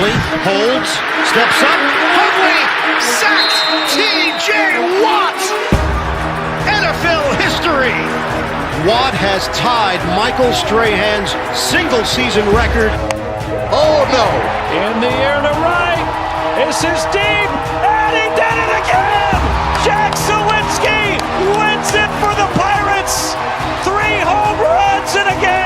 Huntley holds, steps up, Huntley sacks T.J. Watt! NFL history! Watt has tied Michael Strahan's single-season record. Oh, no! In the air to right. This is deep, and he did it again! Jack Sawinski wins it for the Pirates! 3 home runs in a game!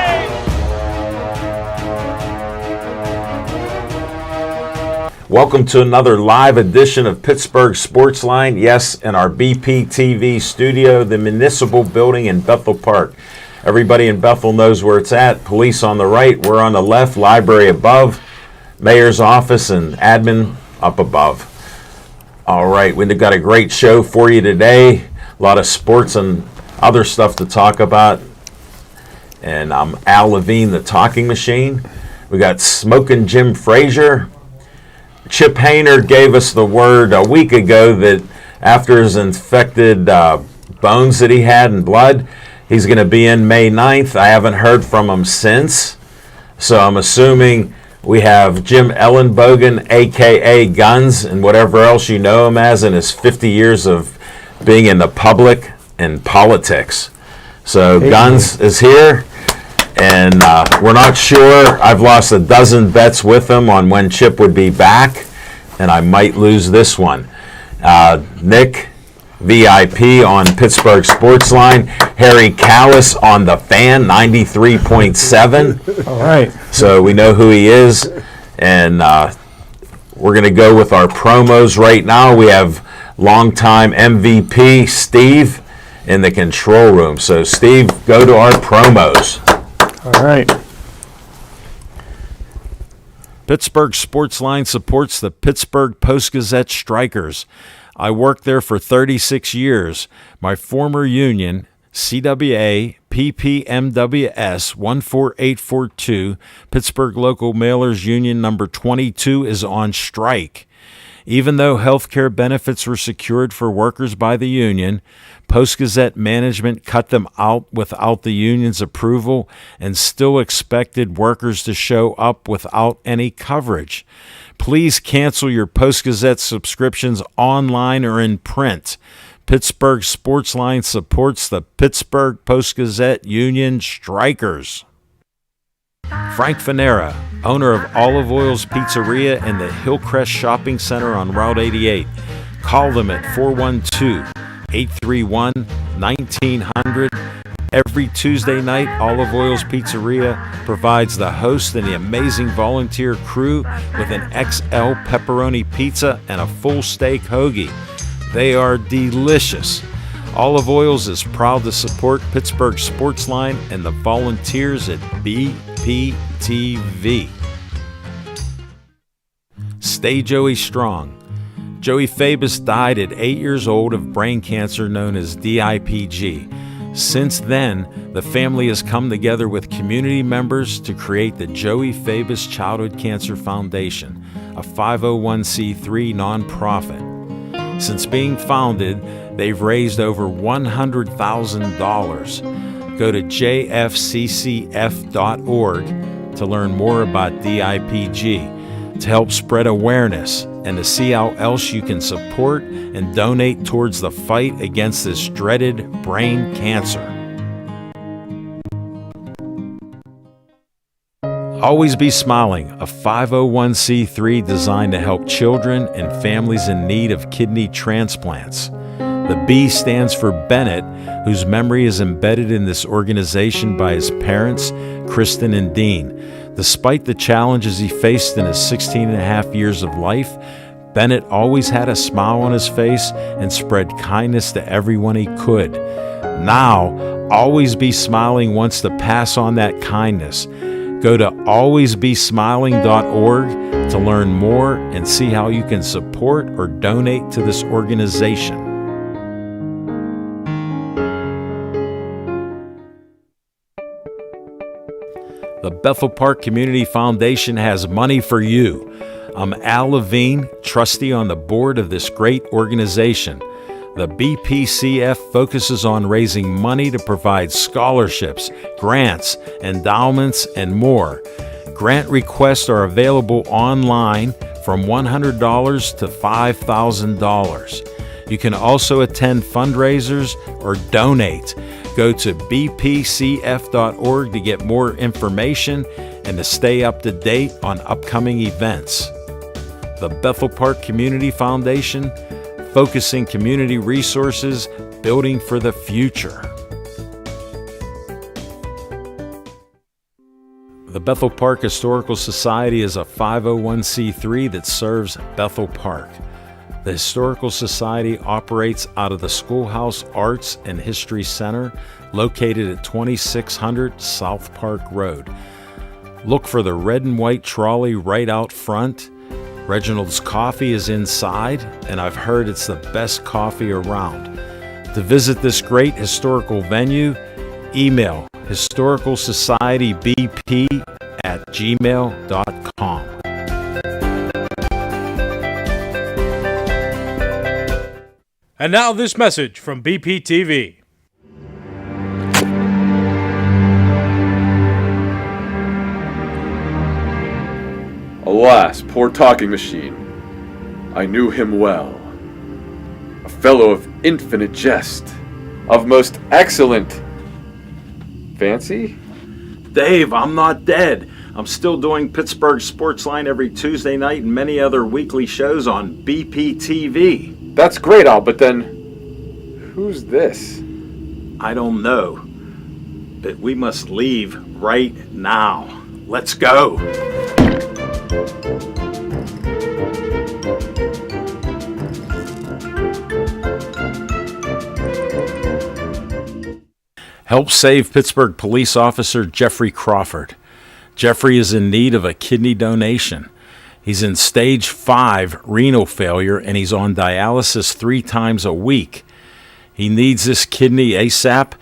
Welcome to another live edition of Pittsburgh Sportsline. Yes, in our BPTV studio, the municipal building in Bethel Park. Everybody in Bethel knows where it's at. Police on the right, we're on the left, library above, mayor's office and admin up above. All right, we've got a great show for you today. A lot of sports and other stuff to talk about. And I'm Al Levine, the talking machine. We got Smoking Jim Frazier. Chip Hayner gave us the word a week ago that after his infected bones that he had in blood, he's going to be in May 9th. I haven't heard from him since. So I'm assuming we have Jim Ellenbogen, a.k.a. Guns, and whatever else you know him as in his 50 years of being in the public and politics. So Guns is here. And we're not sure. I've lost a dozen bets with him on when Chip would be back, and I might lose this one. Nick, VIP on Pittsburgh Sportsline. Harry Callas on The Fan, 93.7. All right. So we know who he is. And we're going to go with our promos right now. We have longtime MVP Steve in the control room. So, Steve, go to our promos. All right. Pittsburgh Sportsline supports the Pittsburgh Post-Gazette Strikers. I worked there for 36 years. My former union, CWA PPMWS 14842, Pittsburgh Local Mailers Union number 22, is on strike. Even though health care benefits were secured for workers by the union, Post-Gazette management cut them out without the union's approval and still expected workers to show up without any coverage. Please cancel your Post-Gazette subscriptions online or in print. Pittsburgh Sportsline supports the Pittsburgh Post-Gazette Union Strikers. Frank Fanera, owner of Olive Oil's Pizzeria and the Hillcrest Shopping Center on Route 88. Call them at 412-831-1900. Every Tuesday night, Olive Oil's Pizzeria provides the host and the amazing volunteer crew with an XL pepperoni pizza and a full steak hoagie. They are delicious. Olive Oils is proud to support Pittsburgh Sportsline and the volunteers at BPTV. Stay Joey strong. Joey Fabus died at 8 years old of brain cancer known as DIPG. Since then, the family has come together with community members to create the Joey Fabus Childhood Cancer Foundation, a 501c3 nonprofit. Since being founded, they've raised over $100,000. Go to jfccf.org to learn more about DIPG, to help spread awareness, and to see how else you can support and donate towards the fight against this dreaded brain cancer. Always Be Smiling, a 501c3 designed to help children and families in need of kidney transplants. The B stands for Bennett, whose memory is embedded in this organization by his parents, Kristen and Dean. Despite the challenges he faced in his 16 and a half years of life, Bennett always had a smile on his face and spread kindness to everyone he could. Now, Always Be Smiling wants to pass on that kindness. Go to alwaysbesmiling.org to learn more and see how you can support or donate to this organization. The Bethel Park Community Foundation has money for you. I'm Al Levine, trustee on the board of this great organization. The BPCF focuses on raising money to provide scholarships, grants, endowments, and more. Grant requests are available online from $100 to $5,000. You can also attend fundraisers or donate. Go to bpcf.org to get more information and to stay up to date on upcoming events. The Bethel Park Community Foundation, focusing community resources, building for the future. The Bethel Park Historical Society is a 501c3 that serves Bethel Park. The Historical Society operates out of the Schoolhouse Arts and History Center, located at 2600 South Park Road. Look for the red and white trolley right out front. Reginald's Coffee is inside, and I've heard it's the best coffee around. To visit this great historical venue, email historicalsocietybp@gmail.com. And now this message from BPTV. Alas, poor talking machine. I knew him well. A fellow of infinite jest, of most excellent fancy? Dave, I'm not dead. I'm still doing Pittsburgh Sportsline every Tuesday night and many other weekly shows on BPTV. That's great, Al, but then who's this? I don't know, but we must leave right now. Let's go. Help save Pittsburgh police officer Jeffrey Crawford. Jeffrey is in need of a kidney donation. He's in stage 5 renal failure and he's on dialysis 3 times a week. He needs this kidney ASAP.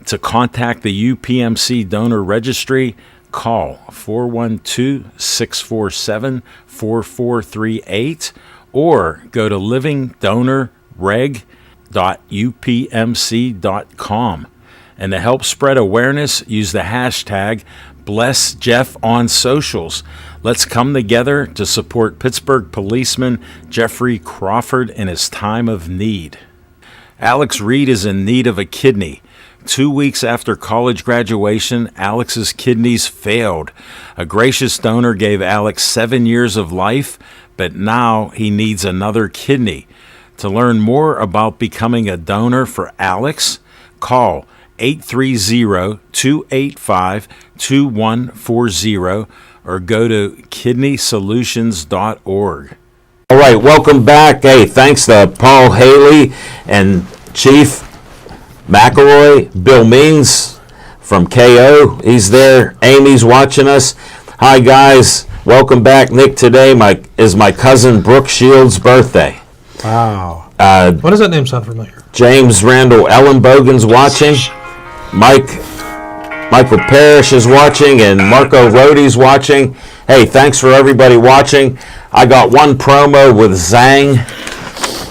To contact the UPMC donor registry, call 412-647-4438 or go to livingdonorreg.upmc.com. And to help spread awareness, use the hashtag #BlessJeff on socials. Let's come together to support Pittsburgh policeman Jeffrey Crawford in his time of need. Alex Reed is in need of a kidney. 2 weeks after college graduation, Alex's kidneys failed. A gracious donor gave Alex 7 years of life, but now he needs another kidney. To learn more about becoming a donor for Alex, call 830-285-2140 or go to kidneysolutions.org. All right, welcome back. Hey, thanks to Paul Haley and Chief McElroy, Bill Means from KO. He's there. Amy's watching us. Hi, guys. Welcome back. Nick, today is my cousin Brooke Shields' birthday. Wow. Why does that name sound familiar? James Randall Ellenbogen's watching. Michael Parrish is watching, and Marco Rohde's watching. Hey, thanks for everybody watching. I got one promo with Zhang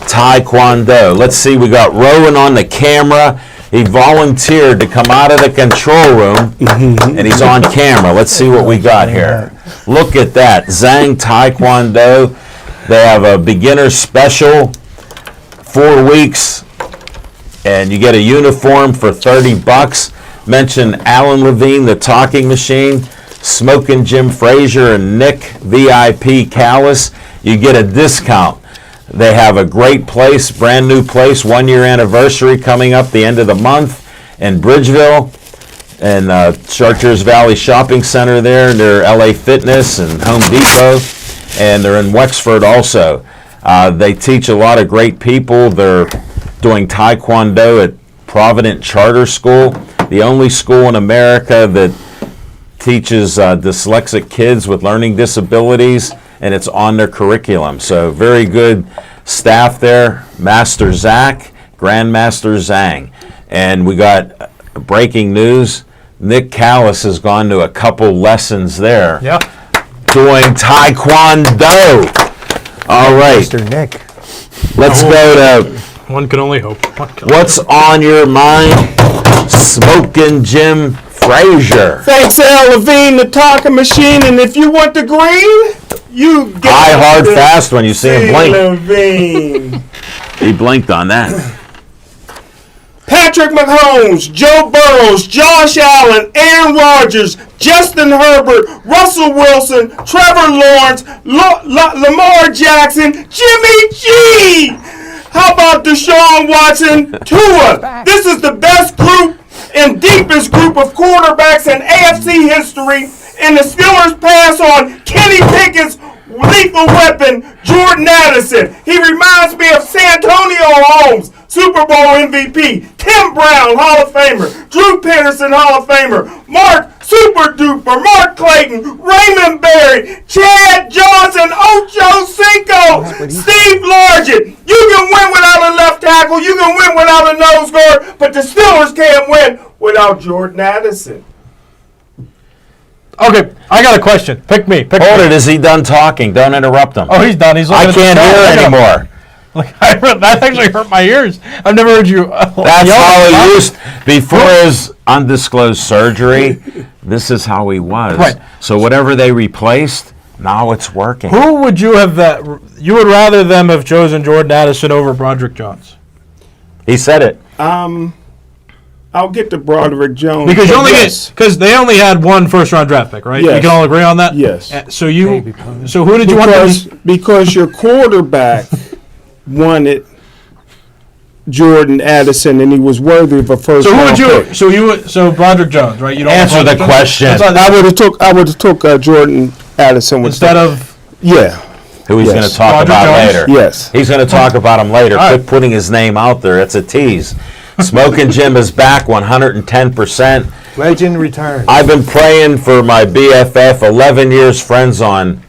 Taekwondo. Let's see, we got Rowan on the camera. He volunteered to come out of the control room, and he's on camera. Let's see what we got here. Look at that, Zhang Taekwondo. They have a beginner special, 4 weeks, and you get a uniform for $30. Mention Alan Levine, the talking machine, Smoking Jim Frazier, and Nick, VIP Callas. You get a discount. They have a great place, brand new place, 1 year anniversary coming up the end of the month in Bridgeville, and Chartiers Valley Shopping Center there near LA Fitness and Home Depot, and they're in Wexford also. They teach a lot of great people. They're doing Taekwondo at Provident Charter School, the only school in America that teaches dyslexic kids with learning disabilities, and it's on their curriculum. So very good staff there. Master Zach, Grandmaster Zhang. And we got breaking news. Nick Callas has gone to a couple lessons there. Yeah. Doing Taekwondo. All right. Mr. Nick. Let's go to One can only hope. what's on your mind. Smoking Jim Frazier. Thanks, Al Levine, the talking machine. And if you want the green, you get Eye hard fast when you see him blink. Levine. He blinked on that. Patrick Mahomes, Joe Burrows, Josh Allen, Aaron Rodgers, Justin Herbert, Russell Wilson, Trevor Lawrence, Lamar Jackson, Jimmy G. How about Deshaun Watson, Tua? This is the best group and deepest group of quarterbacks in AFC history, and the Steelers pass on Kenny Pickett's lethal weapon, Jordan Addison. He reminds me of Santonio Holmes, Super Bowl MVP, Tim Brown, Hall of Famer, Drew Peterson, Hall of Famer, Mark Super Duper, Mark Clayton, Raymond Berry, Chad Johnson, Ocho Cinco, Steve Largent. You can win without a left tackle, you can win without a nose guard, but the Steelers can't win without Jordan Addison. Okay, I got a question. Pick me. Hold it. Is he done talking? Don't interrupt him. Oh, he's done. He's I looking at can't the hear phone. anymore. That actually hurt my ears. I've never heard you. That's how he used before his undisclosed surgery. This is how he was. Right. So whatever they replaced, now it's working. Who would you have? You would rather them have chosen Jordan Addison over Broderick Jones? He said it. I'll get to Broderick Jones. Because you only because they only had one first-round draft pick, right? Yes. We can all agree on that. Yes. So who did you want to? Because your quarterback wanted Jordan Addison, and he was worthy of a first. So who would you? Pick. So Broderick Jones, right? You don't Answer want the Broderick question. Jones? I would have took Jordan Addison Instead of. Yeah. Who he's Yes. going to talk Broderick about Jones? later. Yes. He's going to talk about him later. All right. Quit putting his name out there. It's a tease. Smoking Jim is back 110%. Legend returns. I've been praying for my BFF, 11 years friends on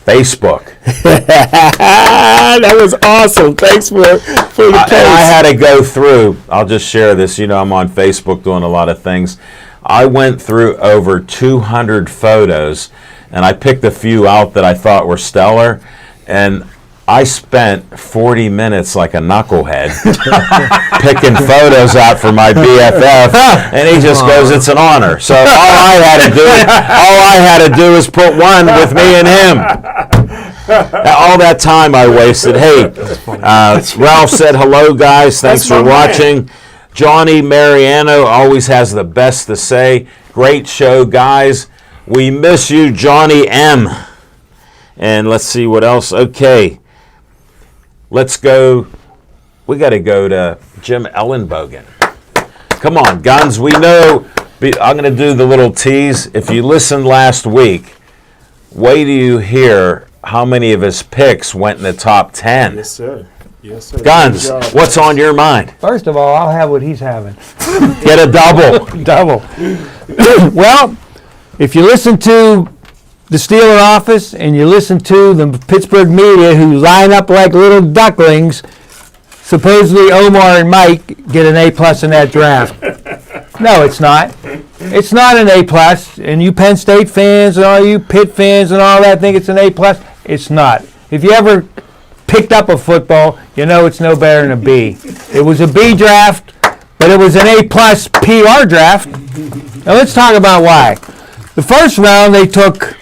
Facebook. That was awesome. Thanks for the And I post. had to go through, I'll just share this, I'm on Facebook doing a lot of things. I went through over 200 photos, and I picked a few out that I thought were stellar, and I spent 40 minutes like a knucklehead picking photos out for my BFF, and he just goes, "It's an honor." So all I had to do is put one with me and him. All that time I wasted. Hey, Ralph said hello, guys. Thanks for watching. Johnny Mariano always has the best to say. Great show, guys. We miss you, Johnny M. And let's see what else. Okay. Let's go. We got to go to Jim Ellenbogen. Come on, Guns. We know. I'm going to do the little tease. If you listened last week, wait till you hear how many of his picks went in the top 10. Yes, sir. Yes, sir. Guns, what's on your mind? First of all, I'll have what he's having. Get a double. Double. Well, if you listen to the Steeler office and you listen to the Pittsburgh media who line up like little ducklings, supposedly Omar and Mike get an A+ in that draft. No, it's not. It's not an A+. And you Penn State fans and all you Pitt fans and all that think it's an A+. It's not. If you ever picked up a football, you know it's no better than a B. It was a B draft, but it was an A+ PR draft. Now let's talk about why. The first round they took,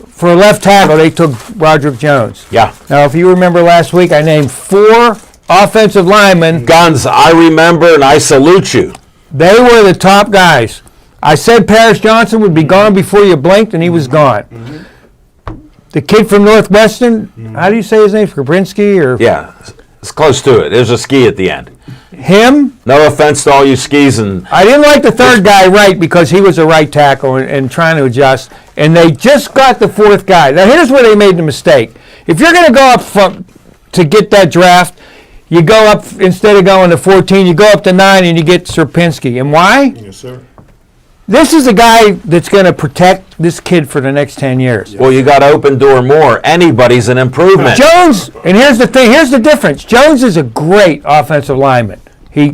for a left tackle, they took Broderick Jones. Yeah. Now, if you remember last week, I named 4 offensive linemen. Guns, I remember and I salute you. They were the top guys. I said Paris Johnson would be gone before you blinked, and he was gone. The kid from Northwestern, how do you say his name? Skrbinski or Yeah, it's close to it. There's a ski at the end. him? No offense to all you skis and I didn't like the third guy right because he was a right tackle and trying to adjust. And they just got the 4th guy. Now, here's where they made the mistake. If you're going to go up to get that draft, you go up, instead of going to 14, you go up to 9 and you get Serpinski. And why? Yes, sir. This is a guy that's going to protect this kid for the next 10 years. well, you got to open door more. Anybody's an improvement. Jones, and here's the thing, here's the difference. Jones is a great offensive lineman. He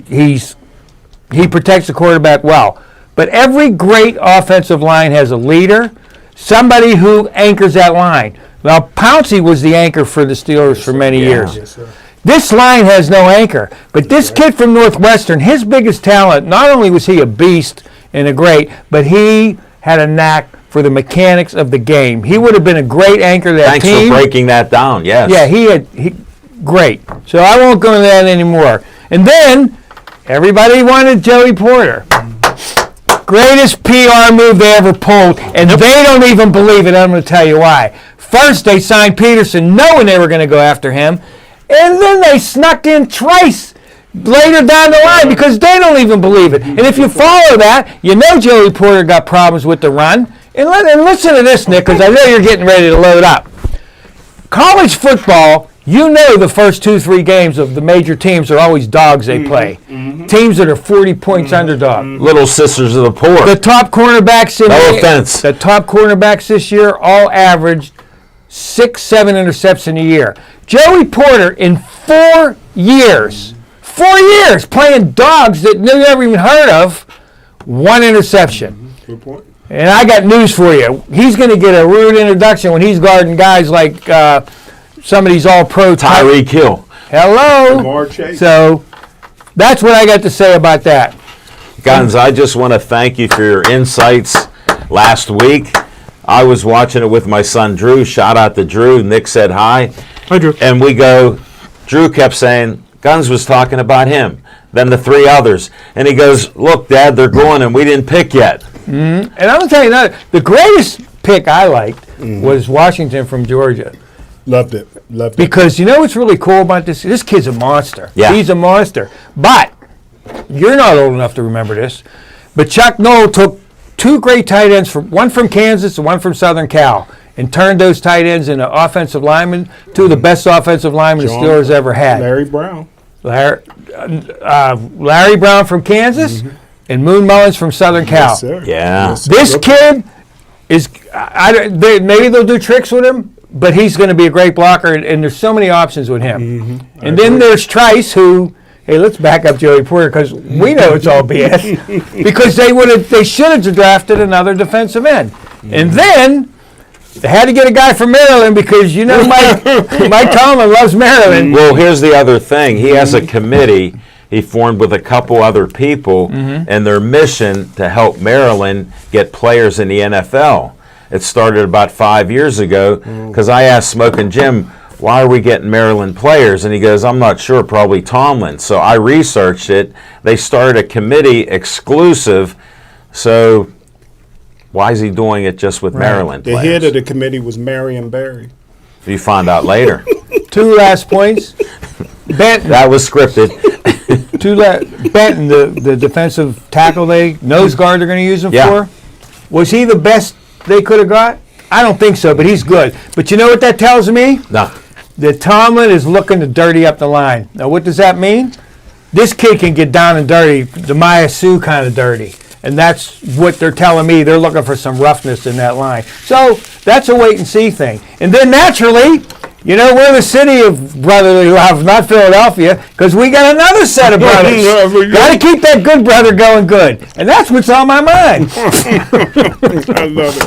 protects the quarterback well. But every great offensive line has a leader, somebody who anchors that line. Well, Pouncey was the anchor for the Steelers for many years. Yes, sir. This line has no anchor. But this kid from Northwestern, his biggest talent, not only was he a beast and a great, but he had a knack for the mechanics of the game. He would have been a great anchor to that Thanks team. for breaking that down. Yes. Yeah, great. So I won't go into that anymore. And then everybody wanted Joey Porter. Greatest PR move they ever pulled, and they don't even believe it. I'm going to tell you why. First, they signed Peterson knowing they were going to go after him, and then they snuck in Trice later down the line because they don't even believe it. And if you follow that, you know Joey Porter got problems with the run. And listen to this, Nick, because I know you're getting ready to load up. College football, you know the first 2-3 games of the major teams are always dogs they play. Teams that are 40 points underdog. Little sisters of the poor. The top cornerbacks offense. The top cornerbacks this year all averaged 6-7 interceptions a year. Joey Porter in 4 years playing dogs that you never even heard of, 1 interception. Good point. And I got news for you. He's going to get a rude introduction when he's guarding guys like some of these all-pro Tyreek Hill. Hello. Lamar Chase. So that's what I got to say about that. Guns, I just want to thank you for your insights last week. I was watching it with my son Drew. Shout out to Drew. Nick said hi. Hi, Drew. And Drew kept saying, Guns was talking about him. Then the 3 others. And he goes, look, Dad, they're going and we didn't pick yet. And I'm going to tell you another. The greatest pick I liked was Washington from Georgia. Loved it. Because you know what's really cool about this? This kid's a monster. Yeah. He's a monster. But you're not old enough to remember this. But Chuck Noll took 2 great tight ends, one from Kansas and one from Southern Cal, and turned those tight ends into offensive linemen, 2 of the best offensive linemen the Steelers ever had. Larry Brown. Larry Brown from Kansas and Moon Mullins from Southern Cal. Yes, sir. Yeah. Yes, sir. This kid is, maybe they'll do tricks with him, but he's going to be a great blocker, and there's so many options with him. And then there's Trice, who, hey, let's back up Joey Porter because we know it's all BS. Because they should have drafted another defensive end. And then they had to get a guy from Maryland because you know Mike Tomlin loves Maryland. Well, here's the other thing. He has a committee he formed with a couple other people, and their mission to help Maryland get players in the NFL. It started about 5 years ago because I asked Smokin' Jim, why are we getting Maryland players? And he goes, I'm not sure, probably Tomlin. So I researched it. They started a committee exclusive. So why is he doing it just with Maryland The players? head of the committee was Marion Barry. You find out later. 2 last points. Benton, That was scripted. Benton, the defensive tackle nose guard they're going to use him for, was he the best they could have got? I don't think so, but he's good. But you know what that tells me? No. That Tomlin is looking to dirty up the line. Now, what does that mean? This kid can get down and dirty, the Maya Sue kind of dirty. And that's what they're telling me. They're looking for some roughness in that line. So that's a wait-and-see thing. And then naturally, you know, we're the city of brotherly love, not Philadelphia, because we got another set of brothers. Got to keep that good brother going good. And that's what's on my mind. I love it.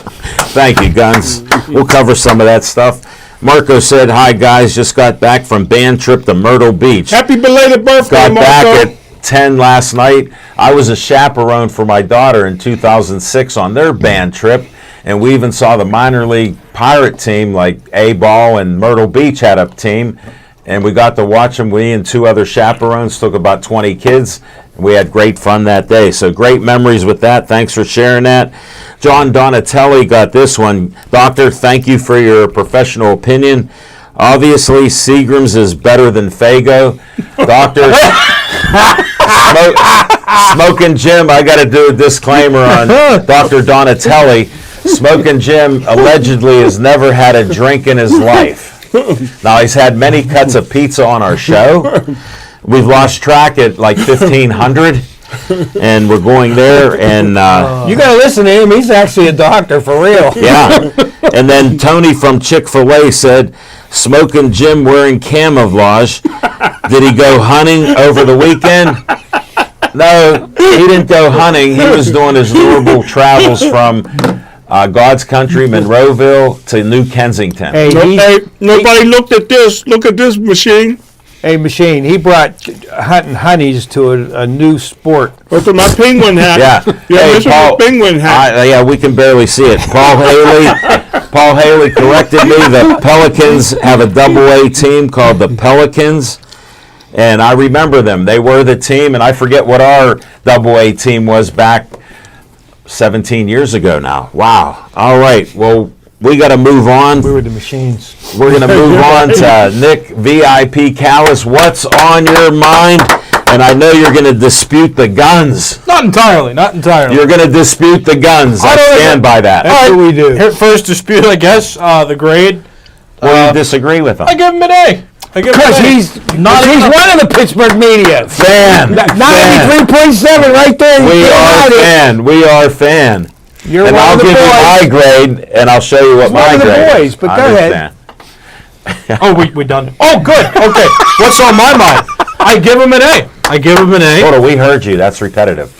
Thank you, Guns. We'll cover some of that stuff. Marco said, hi, guys. Just got back from band trip to Myrtle Beach. Happy belated birthday, Got Marco. back at 10 last night. I was a chaperone for my daughter in 2006 on their band trip, and we even saw the minor league Pirate team, like A-Ball and Myrtle Beach had a team, and we got to watch them. We and 2 other chaperones took about 20 kids, and we had great fun that day. So great memories with that. Thanks for sharing that. John Donatelli got this one. Doctor, thank you for your professional opinion. Obviously, Seagram's is better than Fago. Doctor, Smokin' Jim, I got to do a disclaimer on Dr. Donatelli. Smokin' Jim allegedly has never had a drink in his life. Now, he's had many cuts of pizza on our show. We've lost track at like 1,500, and we're going there. And You got to listen to him. He's actually a doctor, for real. yeah. And then Tony from Chick-fil-A said, Smokin' Jim wearing camouflage. Did he go hunting over the weekend? No, he didn't go hunting. He was doing his normal travels from God's country, Monroeville, to New Kensington. Hey, Nobody looked at this. Look at this machine. Hey, Machine, he brought hunting honeys to a new sport. What's with my penguin hat? Yeah. This is my penguin hat. Yeah, we can barely see it. Paul Haley corrected me. The Pelicans have a double-A team called the Pelicans, and I remember them. They were the team, and I forget what our double-A team was back 17 years ago now. Wow. All right. Well, we got to move on. We were the Machines. We're going to move on to Nick VIP Callas. What's on your mind? And I know you're going to dispute the guns. Not entirely. You're going to dispute the guns. I stand by that. That's what we do. First dispute, I guess, the grade. Well, you disagree with them. I give him an A. Because he's one of the Pittsburgh media. Fan. 93.7 right there. We are fan. You're and one I'll of the give boys. you my grade, and I'll show you what my grade is. One of the boys, but go ahead. Oh, we done. Oh, good. Okay. What's on my mind? I give him an A. Hold on, we heard you. That's repetitive.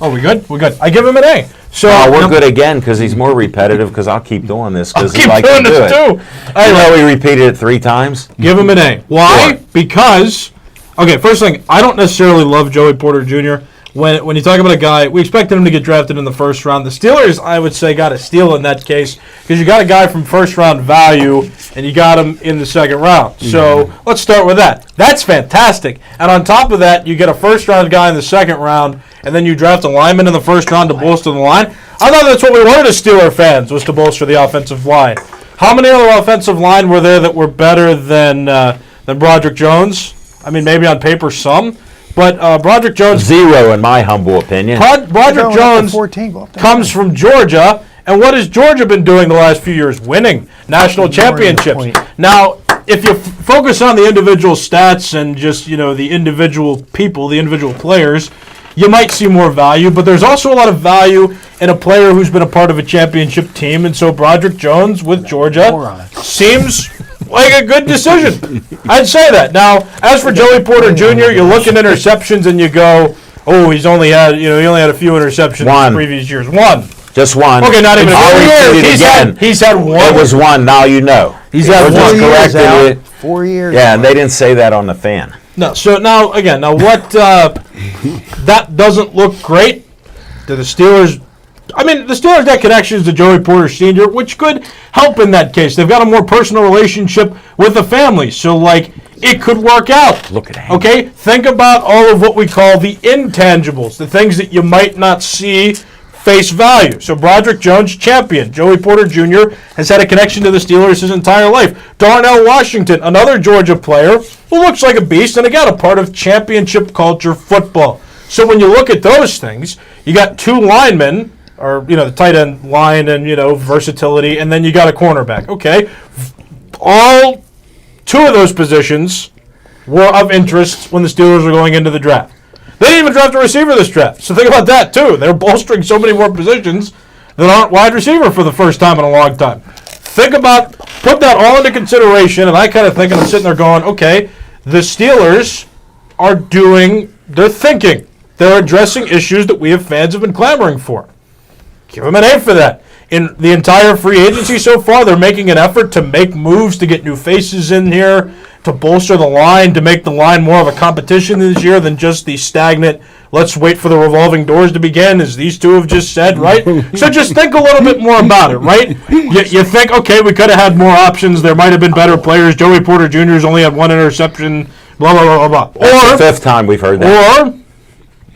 Oh, we good? We're good. I give him an A. So we're good again because he's more repetitive because I'll keep doing this because he keep likes doing to do this it. too. You know we repeated it 3 times? Give him an A. Why? Sure. Because, okay, first thing, I don't necessarily love Joey Porter Jr. When you talk about a guy, we expected him to get drafted in the first round. The Steelers, I would say, got a steal in that case because you got a guy from first-round value and you got him in the second round. Mm-hmm. So let's start with that. That's fantastic. And on top of that, you get a first-round guy in the second round, and then you draft a lineman in the first round to bolster the line. I thought that's what we wanted as Steeler fans, was to bolster the offensive line. How many other offensive line were there that were better than Broderick Jones? I mean, maybe on paper some. But Broderick Jones... 0 in my humble opinion. Broderick Jones comes from Georgia, and what has Georgia been doing the last few years? Winning national championships. Now, if you focus on the individual stats and just, the individual people, the individual players, you might see more value, but there's also a lot of value in a player who's been a part of a championship team, and so Broderick Jones with Georgia seems like a good decision. I'd say that. Now, as for Joey Porter Jr., you look at interceptions and you go, oh, he only had a few interceptions in previous years. One. Just one. Okay, not even 4 years. He's had one. It was one. Now you know. He's had 4 years out. 4 years. Yeah, and they didn't say that on the fan. No. So now what? That doesn't look great. Do the Steelers? I mean, the Steelers got connections to Joey Porter Sr., which could help in that case. They've got a more personal relationship with the family, so it could work out. Look at him. Okay, think about all of what we call the intangibles, the things that you might not see face value. So Broderick Jones, champion. Joey Porter Jr. has had a connection to the Steelers his entire life. Darnell Washington, another Georgia player who looks like a beast, and again, a part of championship culture football. So when you look at those things, you got 2 linemen, or, the tight end line and, versatility, and then you got a cornerback. Okay. All 2 of those positions were of interest when the Steelers were going into the draft. They didn't even draft a receiver this draft. So think about that, too. They're bolstering so many more positions that aren't wide receiver for the first time in a long time. Put that all into consideration, and I kind of think, and I'm sitting there going, okay, the Steelers they're thinking. They're addressing issues that we as fans have been clamoring for. Give them an A for that. In the entire free agency so far, they're making an effort to make moves to get new faces in here, to bolster the line, to make the line more of a competition this year than just the stagnant, let's wait for the revolving doors to begin, as these 2 have just said, right? So just think a little bit more about it, right? You think, okay, we could have had more options. There might have been better players. Joey Porter Jr.'s only had 1 interception, blah, blah, blah, blah, blah. That's the 5th time we've heard that. Or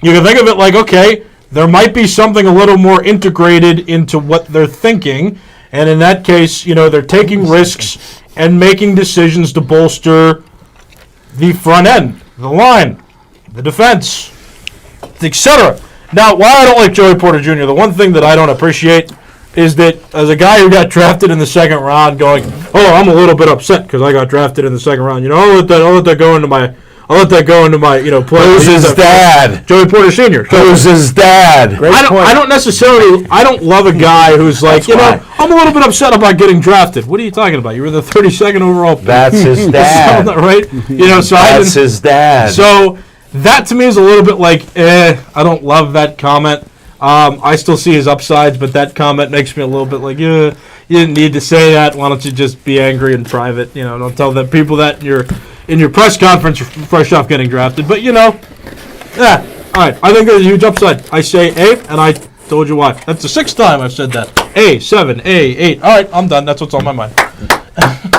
you can think of it like, okay, there might be something a little more integrated into what they're thinking, and in that case, they're taking risks and making decisions to bolster the front end, the line, the defense, etc. Now, why I don't like Joey Porter Jr., the one thing that I don't appreciate is that as a guy who got drafted in the second round going, oh, I'm a little bit upset because I got drafted in the second round. I'll let that go into my play. Who's his dad? Joey Porter Sr. Who's his dad? I don't love a guy who's like, I'm a little bit upset about getting drafted. What are you talking about? You were the 32nd overall pick. That's his dad. Right? That's his dad. So that to me is a little bit like, I don't love that comment. I still see his upsides, but that comment makes me a little bit like, you You didn't need to say that. Why don't you just be angry in private? Don't tell the people that in your press conference fresh off getting drafted. But yeah. All right. I think there's a huge upside. I say A, and I told you why. That's the 6th time I've said that. A, 7, A, 8. All right, I'm done. That's what's on my mind.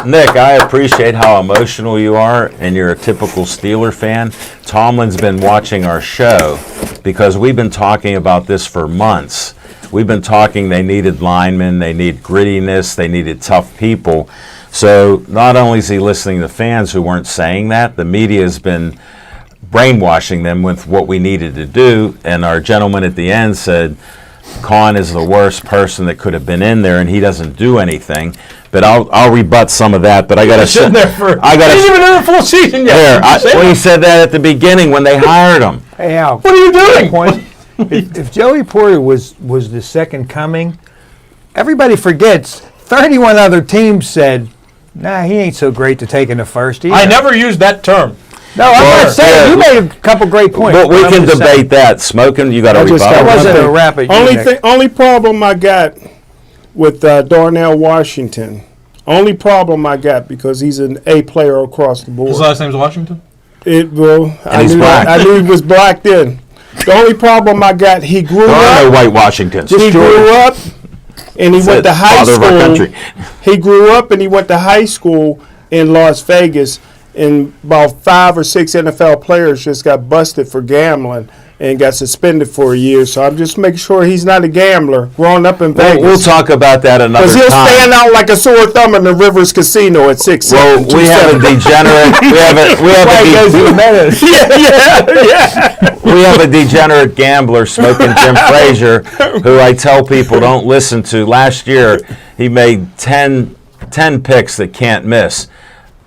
Nick, I appreciate how emotional you are, and you're a typical Steeler fan. Tomlin's been watching our show because we've been talking about this for months. We've been talking they needed linemen, they need grittiness, they needed tough people. So not only is he listening to fans who weren't saying that, the media has been brainwashing them with what we needed to do, and our gentleman at the end said Kahn is the worst person that could have been in there, and he doesn't do anything. But I'll rebut some of that. But I got to sit there for. I didn't even know the full season yet. Well, he said that at the beginning when they hired him. Hey, Al. What are you doing? If Joey Porter was the second coming, everybody forgets 31 other teams said, "Nah, he ain't so great to take in the first." Either. I never used that term. No, I'm not saying you made a couple great points. But we can debate that. Smoking, you got to rebut. That wasn't a rapid. Only problem I got with Darnell Washington. Only problem I got because he's an A player across the board. His last name's Washington. I knew he was black then. The only problem I got, he grew There are no up. white Washingtons. He grew up, and he went to high school. He grew up and he went to high school in Las Vegas. And about 5 or 6 NFL players just got busted for gambling and got suspended for a year. So I'm just making sure he's not a gambler growing up in Vegas. We'll talk about that another time. Because he'll stand out like a sore thumb in the Rivers Casino at 6'7". Well, we have a degenerate. We have a degenerate gambler, Smoking Jim Frazier, who I tell people don't listen to. Last year, he made 10 picks that can't miss.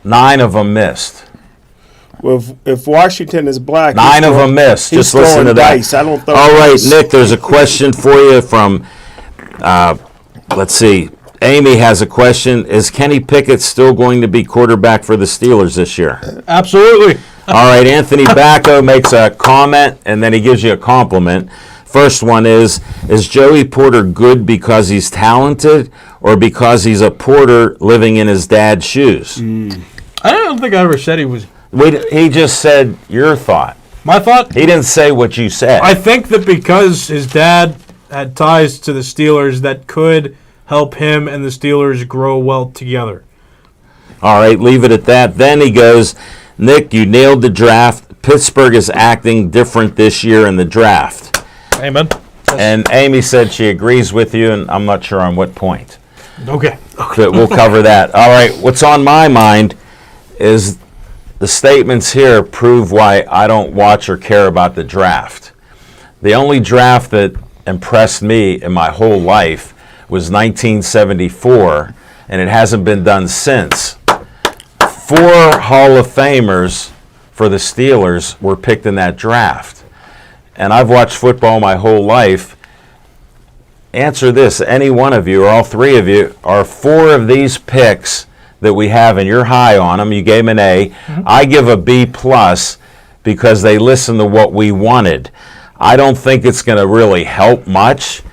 9 of them missed. Well, if Washington is black, 9 of them missed. Just listen to that. Dice. I don't throw All right, dice. Nick, there's a question for you from, let's see. Amy has a question. Is Kenny Pickett still going to be quarterback for the Steelers this year? Absolutely. All right, Anthony Bacco makes a comment, and then he gives you a compliment. First one is Joey Porter good because he's talented or because he's a porter living in his dad's shoes? I don't think I ever said he was. He just said your thought. My thought? He didn't say what you said. I think that because his dad had ties to the Steelers, that could help him and the Steelers grow well together. All right, leave it at that. Then he goes, Nick, you nailed the draft. Pittsburgh is acting different this year in the draft. Amen. And Amy said she agrees with you, and I'm not sure on what point. Okay. But we'll cover that. All right, what's on my mind is the statements here prove why I don't watch or care about the draft. The only draft that impressed me in my whole life was 1974, and it hasn't been done since. 4 Hall of Famers for the Steelers were picked in that draft. And I've watched football my whole life. Answer this, any one of you or all 3 of you, are 4 of these picks that we have, and you're high on them, you gave them an A. I give a B+ because they listened to what we wanted. I don't think it's going to really help much,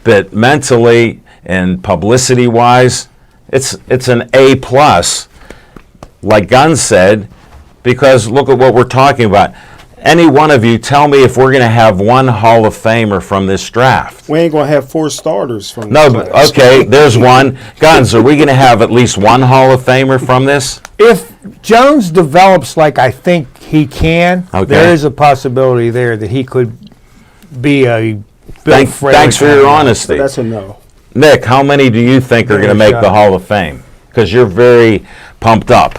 but mentally and publicity-wise, it's an A+, like Gunn said, because look at what we're talking about. Any one of you tell me if we're going to have 1 Hall of Famer from this draft. We ain't going to have 4 starters from No, this but class. okay, there's one. Guns, are we going to have at least 1 Hall of Famer from this? If Jones develops like I think he can, Okay. there is a possibility there that he could be a Bill Fraley Thanks for kind your of guy. honesty. That's a no. Nick, how many do you think are going to make the Hall of Fame? Because you're very pumped up.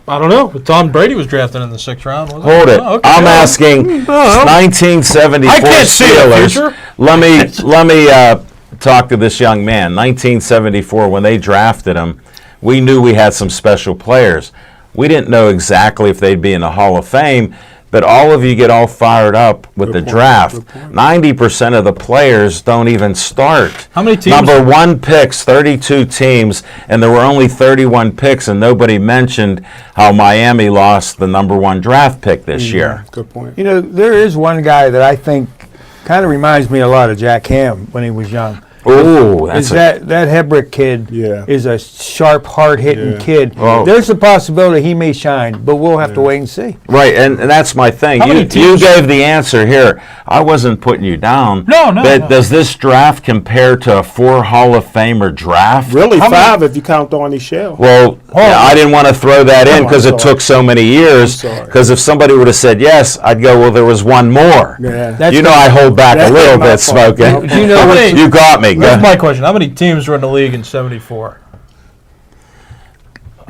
I don't know, but Tom Brady was drafted in the 6th round, wasn't Hold it. Oh, okay. I'm asking 1974 I can't see the Steelers. future. Let me talk to this young man. 1974, when they drafted him, we knew we had some special players. We didn't know exactly if they'd be in the Hall of Fame, but all of you get all fired up with the draft. 90% of the players don't even start. How many teams? Number 1 picks, 32 teams, and there were only 31 picks, and nobody mentioned how Miami lost the number 1 draft pick this year. Good point. You know, there is one guy that I think kind of reminds me a lot of Jack Ham when he was young. Oh, Is that's that Hebrick kid Yeah. is a sharp, hard-hitting Yeah. kid. Oh. There's a possibility he may shine, but we'll have to wait and see. right, and that's my thing. How many You teams- gave the answer here. I wasn't putting you down. No. But does this draft compare to a 4 Hall of Famer draft? Really, How many- 5 if you count Donnie Shell. Well, yeah, I didn't want to throw that in Oh, because I'm it sorry. took so many years. I'm sorry. Because if somebody would have said yes, I'd go, well, there was one more. Yeah. That's You know, I hold back a That's little my bit, fault. Smoking. Do you know How what? many- You got me. That's Go. my question. How many teams were in the league in '74?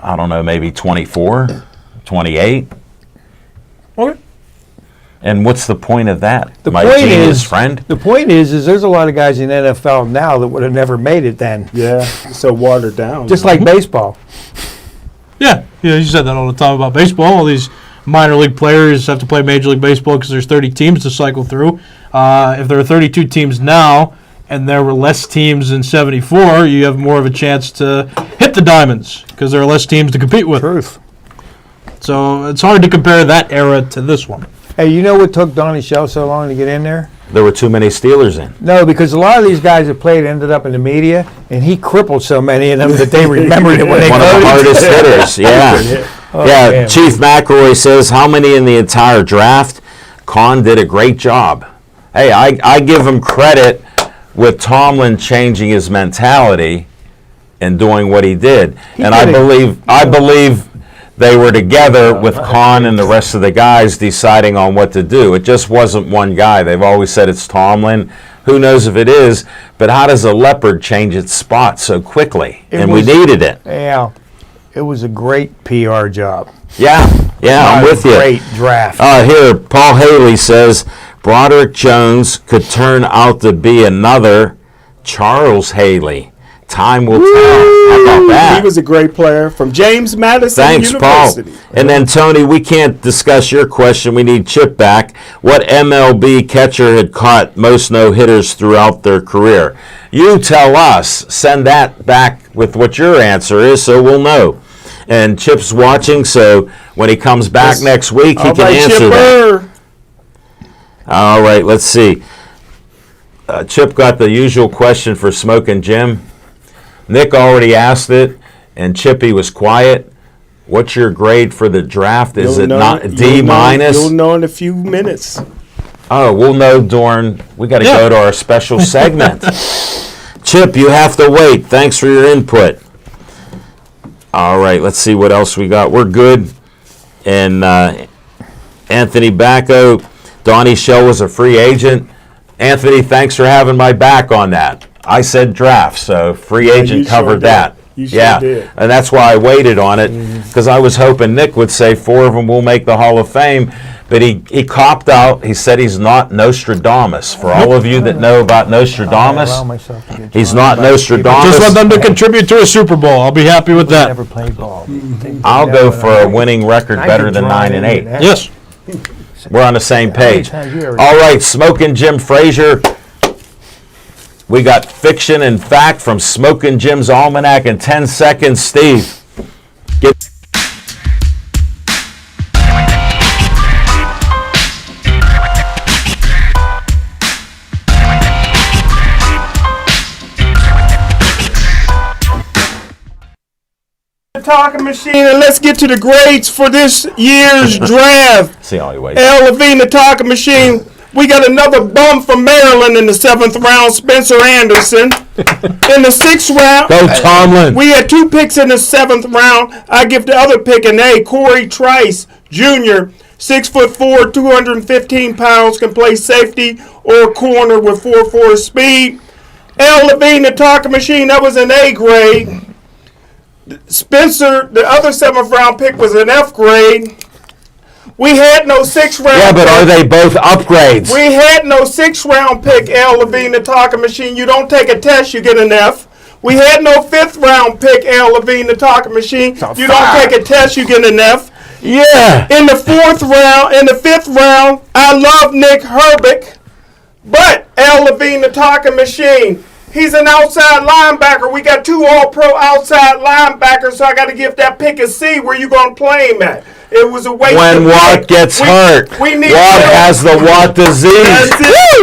I don't know, maybe 24, 28. Okay. And what's the point of that? The My point genius is, friend? the point is there's a lot of guys in the NFL now that would have never made it then. Yeah, it's so watered down. Just like baseball. Yeah, you said that all the time about baseball. All these minor league players have to play Major League Baseball because there's 30 teams to cycle through. If there are 32 teams now and there were less teams in '74, you have more of a chance to hit the diamonds because there are less teams to compete with. Truth. So it's hard to compare that era to this one. Hey, you know what took Donnie Shell so long to get in there? There were too many Steelers in. No, because a lot of these guys that played ended up in the media, and he crippled so many of them that they remembered it when they One of the voted. hardest hitters, yeah. Yeah, man. Chief McElroy says, how many in the entire draft? Kahn did a great job. Hey, I give him credit with Tomlin changing his mentality and doing what he did. And I believe they were together with Kahn and the rest of the guys deciding on what to do. It just wasn't one guy. They've always said it's Tomlin. Who knows if it is, but how does a leopard change its spot so quickly? It And was- we needed it. Yeah, it was a great PR job. Yeah, I'm Not a with you. Great draft. Here, Paul Haley says Broderick Jones could turn out to be another Charles Haley. Time will tell. How about that? He was a great player from James Madison Thanks, Paul. University. And then, Tony, we can't discuss your question. We need Chip back. What MLB catcher had caught most no-hitters throughout their career? You tell us. Send that back with what your answer is so we'll know. And Chip's watching, so when he comes back next week, he All can right, answer that. Chipper. All right, let's see. Chip got the usual question for Smoking Jim. Nick already asked it, and Chippy was quiet. What's your grade for the draft? Is You'll it know- not you'll D know- minus? You'll know in a few minutes. Oh, we'll know during. We got to go to our special segment. Chip, you have to wait. Thanks for your input. All right, let's see what else we got. We're good. And Anthony Bacco, Donnie Shell was a free agent. Anthony, thanks for having my back on that. I said draft, so free agent you sure covered did. that. You sure yeah, did. and that's why I waited on it, because I was hoping Nick would say 4 of them will make the Hall of Fame, but he copped out. He said he's not Nostradamus. For all of you that know about Nostradamus, Allow myself to get he's drawn not by Nostradamus. Just let them to contribute to a Super Bowl. I'll be happy with people who that. Never played ball. I'll go for a winning record I better could than draw 9 and 8. into that. Yes. We're on the same page. times you ever- All right, Smoking Jim Frazier. We got fiction and fact from Smoking Jim's Almanac in 10 seconds. Steve, get. Talking machine, and let's get to the grades for this year's draft. See all you wait. L. Levine, the talking machine. We got another bum from Maryland in the 7th round, Spencer Anderson. In the 6th round, Go Tomlin. we had 2 picks in the 7th round. I give the other pick an A. Corey Trice, Jr., 6'4", 215 pounds, can play safety or corner with 4.4 speed. L. Levine, the talking machine, that was an A grade. Spencer, the other 7th round pick, was an F grade. We had no 6th round. Yeah, but are they both upgrades? We had no 6th round pick, L. Levine, the talking machine. You don't take a test, you get an F. We had no 5th round pick, L. Levine, the talking machine. You don't take a test, you get an F. Yeah. In the 4th round, in the 5th round, I love Nick Herbig, but L. Levine, the talking machine. He's an outside linebacker. We got 2 all-pro outside linebackers, so I got to give that pick a C. Where you going to play him at? It was a waste When of Watt pick. gets hurt, Watt has the Watt disease.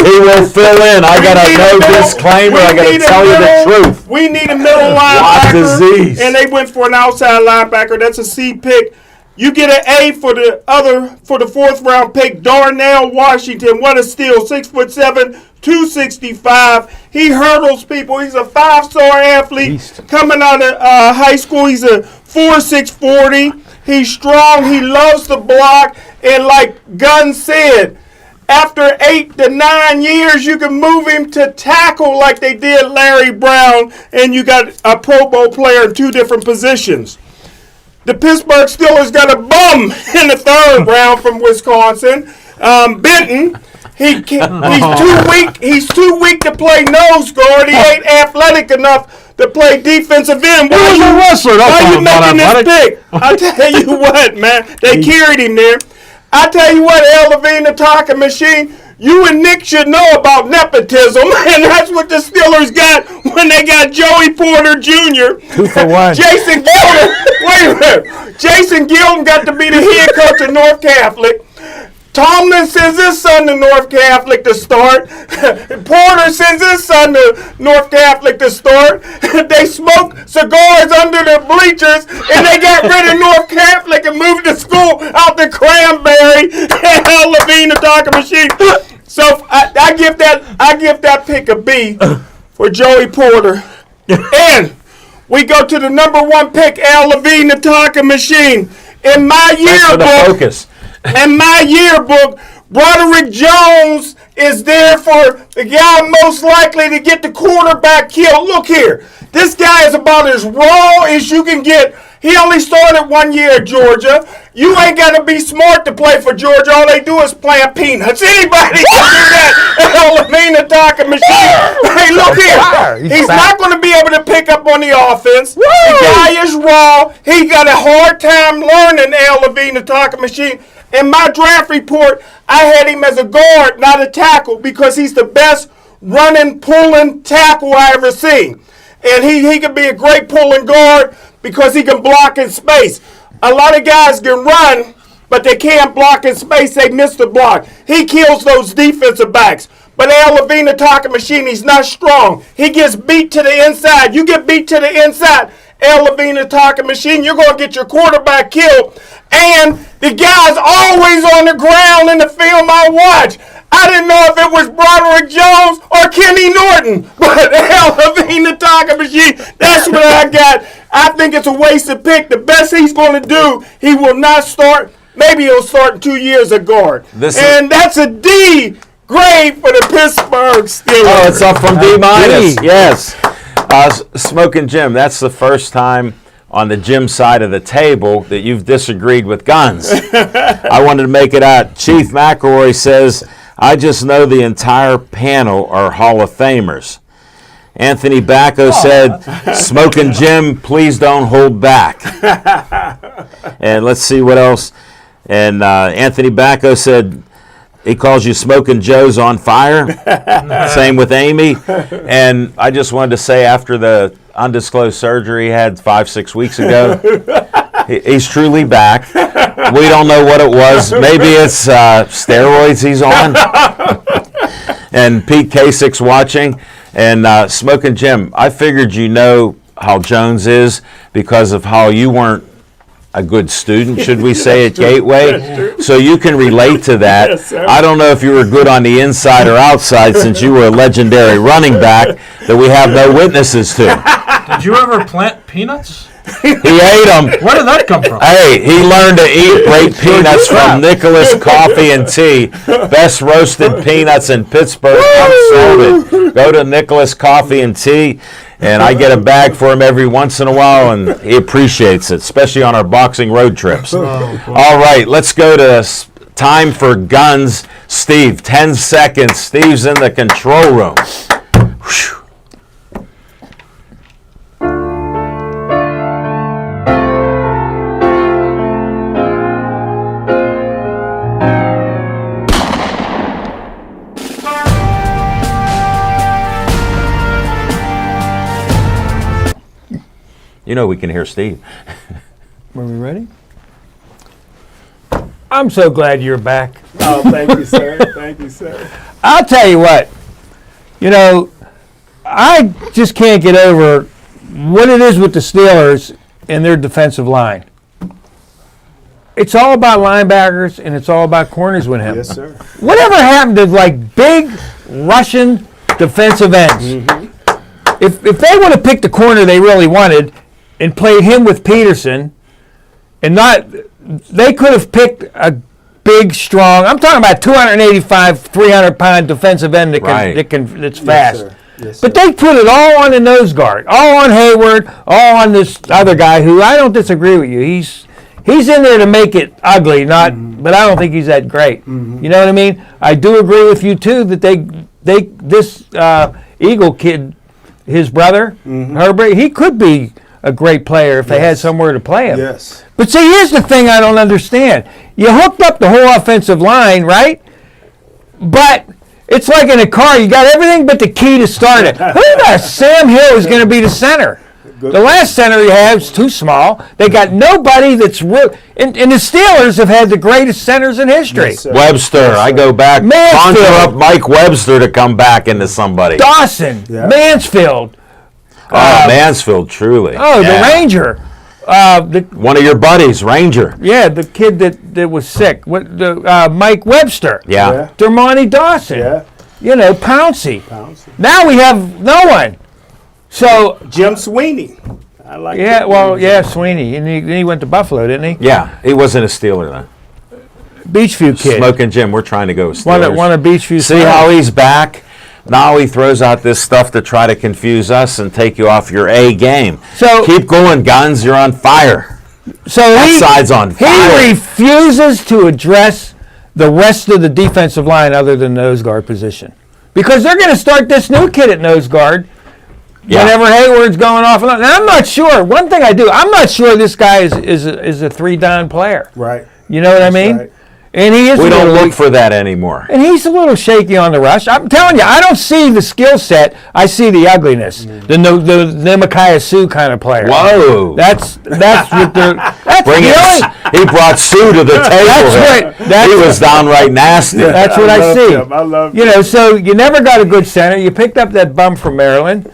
He will fill in. I got no disclaimer. I got to tell you the truth. We need a middle Watt linebacker. disease. And they went for an outside linebacker. That's a C pick. You get an A for the 4th round pick, Darnell Washington. What a steal. 6'7", 265. He hurdles people. He's a 5-star athlete coming out of high school. He's a 4.6 40. He's strong. He loves to block. And like Gunn said, after 8 to 9 years, you can move him to tackle like they did Larry Brown, and you got a Pro Bowl player in 2 different positions. The Pittsburgh Steelers got a bum in the 3rd round from Wisconsin. Benton. He's too weak. He's too weak to play nose guard. He ain't athletic enough to play defensive end. Why you making this pick? I tell you what, man. They carried him there. I tell you what, El Levine, the talking machine. You and Nick should know about nepotism, and that's what the Steelers got when they got Joey Porter Jr. 2 for 1. Jason Gilden. Wait a minute. Jason Gilden got to be the head coach of North Catholic. Tomlin sends his son to North Catholic to start. Porter sends his son to North Catholic to start. They smoke cigars under the bleachers, and they got rid of North Catholic and moved the school out to Cranberry. Hell, Levine, the talking machine. So I give that pick a B for Joey Porter. And we go to the number 1 pick, Al Levine, the talking machine. In my yearbook. In my yearbook, Broderick Jones is there for the guy most likely to get the quarterback killed. Look here. This guy is about as raw as you can get. He only started 1 year at Georgia. You ain't got to be smart to play for Georgia. All they do is plant peanuts. Anybody can do that. Levine, the talking machine. Hey, look here. He's not going to be able to pick up on the offense. The guy is raw. He got a hard time learning Al Levine, the talking machine. In my draft report, I had him as a guard, not a tackle, because he's the best running, pulling tackle I ever seen. And he can be a great pulling guard because he can block in space. A lot of guys can run, but they can't block in space. They miss the block. He kills those defensive backs. But Al Levine, the talking machine, he's not strong. He gets beat to the inside. You get beat to the inside, Al Levine, the talking machine, you're going to get your quarterback killed. And the guy's always on the ground in the film I watch. I didn't know if it was Broderick Jones or Kenny Norton. But Al Levine, the talking machine, that's what I got. I think it's a wasted pick. The best he's going to do, he will not start. Maybe he'll start in 2 years at guard. And that's a D grade for the Pittsburgh Steelers. Oh, it's up from D-. Yes. Smoking Jim, that's the first time on the Jim side of the table that you've disagreed with Guns. I wanted to make it out. Chief McElroy says, I just know the entire panel are Hall of Famers. Anthony Bacco said, Smoking Jim, please don't hold back. And let's see what else. And Anthony Bacco said, he calls you Smoking Joe's on fire. Same with Amy. And I just wanted to say, after the undisclosed surgery he had 5-6 weeks ago, he's truly back. We don't know what it was. Maybe it's steroids he's on. And Pete Kasich's watching. And Smoking Jim, I figured you know how Jones is because of how you weren't a good student, should we say, at Gateway. So you can relate to that. Yes, I don't know if you were good on the inside or outside since you were a legendary running back that we have no witnesses to. Did you ever plant peanuts? He ate them. Where did that come from? Hey, he learned to eat great peanuts from Nicholas Coffee and Tea. Best roasted peanuts in Pittsburgh. Unsalted. Go to Nicholas Coffee and Tea, and I get a bag for him every once in a while, and he appreciates it, especially on our boxing road trips. All right, let's go to time for Guns. Steve, 10 seconds. Steve's in the control room. Whew. You know we can hear Steve. Are we ready? I'm so glad you're back. Oh, thank you, sir. Thank you, sir. I'll tell you what. You know, I just can't get over what it is with the Steelers and their defensive line. It's all about linebackers and it's all about corners with him. Yes, sir. Whatever happened to like big Russian defensive ends? If they would have picked the corner they really wanted and played him with Peterson, and not, they could have picked a big, strong. I'm talking about 285, 300-pound defensive end that's fast. Sir. Yes, sir. But they put it all on the nose guard, all on Hayward, all on this other guy who I don't disagree with you. He's in there to make it ugly, but I don't think he's that great. You know what I mean? I do agree with you too that this Eagle kid, his brother Herbert, he could be a great player if they had somewhere to play him. Yes. But see, here's the thing I don't understand. You hooked up the whole offensive line, right? But it's like in a car, you got everything but the key to start it. Who the Sam Hill is going to be the center? The last center you have is too small. They got nobody that's real. And the Steelers have had the greatest centers in history. Yes, sir. Webster, Yes, sir. I go back, Mansfield. conjure up Mike Webster to come back into somebody. Dawson, Yeah. Mansfield. Mansfield, truly. Oh, Yeah. the Ranger. One of your buddies, Ranger. Yeah, the kid that was sick. Mike Webster. Yeah. Dermonti Dawson. Yeah. You know, Pouncey. Now we have no one. So, Jim Sweeney. I like yeah, that. well, yeah, Sweeney. And he went to Buffalo, didn't he? Yeah, he wasn't a Steeler then. Beachview kid. Smoking Jim, we're trying to go Steelers. One of Beachview. See how he's back? Now he throws out this stuff to try to confuse us and take you off your A game. So keep going, Guns. You're on fire. So That side's on fire. He refuses to address the rest of the defensive line other than nose guard position. Because they're going to start this new kid at nose guard whenever Hayward's going off. And I'm not sure. One thing I'm not sure this guy is a 3-down player. Right. You know what I mean? Right. And he is. We don't look for that anymore. And he's a little shaky on the rush. I'm telling you, I don't see the skill set. I see the ugliness. The Nemakiah Sue kind of player. Whoa. That's what they're. That's He brought Sue to the table. He was downright nasty. That's what I see. I love him. You know, so you never got a good center. You picked up that bum from Maryland.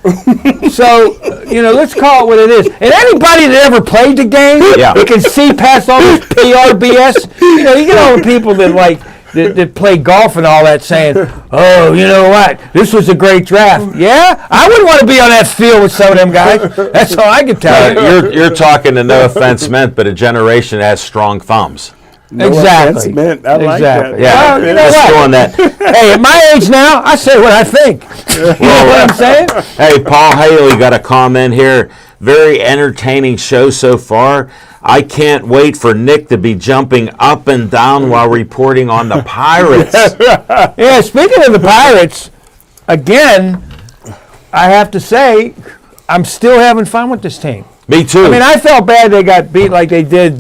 So, let's call it what it is. And anybody that ever played the game, you can see past all this PRBS. You get all the people that play golf and all that saying, oh, you know what? This was a great draft. Yeah? I wouldn't want to be on that field with some of them guys. That's all I can tell you. You're talking to no offense meant, but a generation that has strong thumbs. No Exactly. offense meant. I like that. Yeah, Well, you know just what? doing that. Hey, at my age now, I say what I think. You know what I'm saying? Hey, Paul Haley got a comment here. Very entertaining show so far. I can't wait for Nick to be jumping up and down while reporting on the Pirates. Yeah, speaking of the Pirates, again, I have to say, I'm still having fun with this team. Me too. I mean, I felt bad they got beat like they did